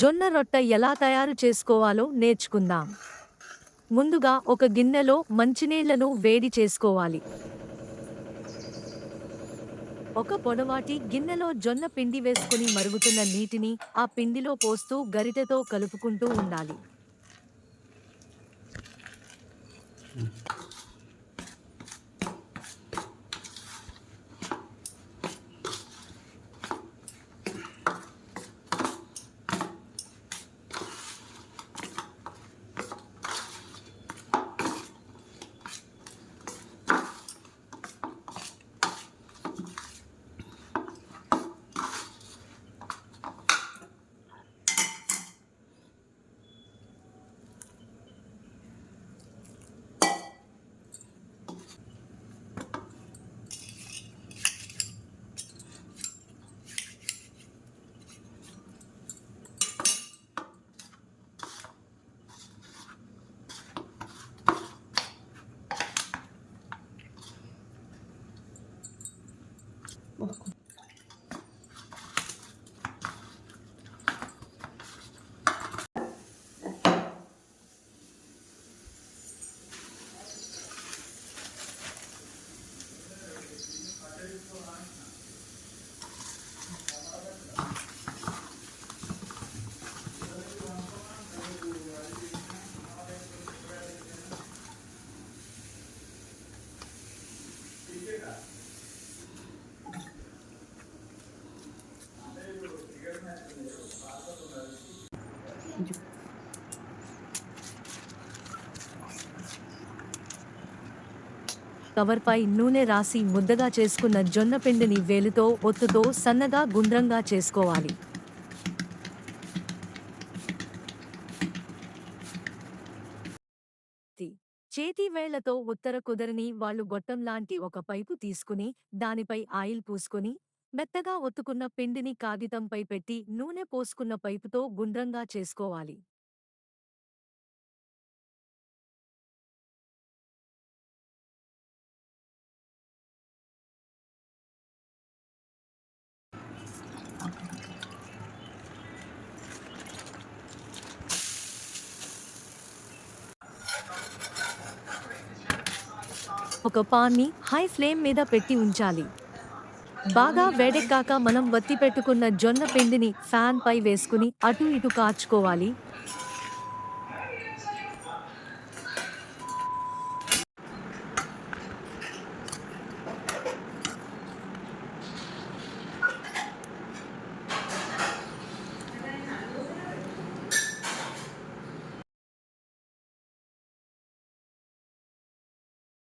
జొన్న రొట్ట ఎలా తయారు చేసుకోవాలో నేర్చుకుందాం. ముందుగా ఒక గిన్నెలో మంచినీళ్లను వేడి చేసుకోవాలి. ఒక పొడవాటి గిన్నెలో జొన్న పిండి వేసుకుని మరుగుతున్న నీటిని ఆ పిండిలో పోస్తూ గరిటెతో కలుపుకుంటూ ఉండాలి. కవర్పై నూనె రాసి ముద్దగా చేసుకున్న జొన్న పిండిని వేలుతో ఒత్తుతో సన్నగా గుండ్రంగా చేసుకోవాలి. చేతి వేళ్లతో ఉత్తర కుదరని వాళ్ళు గొట్టంలాంటి ఒక పైపు తీసుకుని దానిపై ఆయిల్ పూసుకుని మెత్తగా ఒత్తుకున్న పిండిని కాగితంపై పెట్టి నూనె పోసుకున్న పైపుతో గుండ్రంగా చేసుకోవాలి. ఒక పాన్ని హై ఫ్లేమ్ మీద పెట్టి ఉంచాలి. బాగా వేడెక్కాక మనం వత్తి పెట్టుకున్న జొన్న పిండిని ఫ్యాన్ పై వేసుకుని అటు ఇటు కాచుకోవాలి.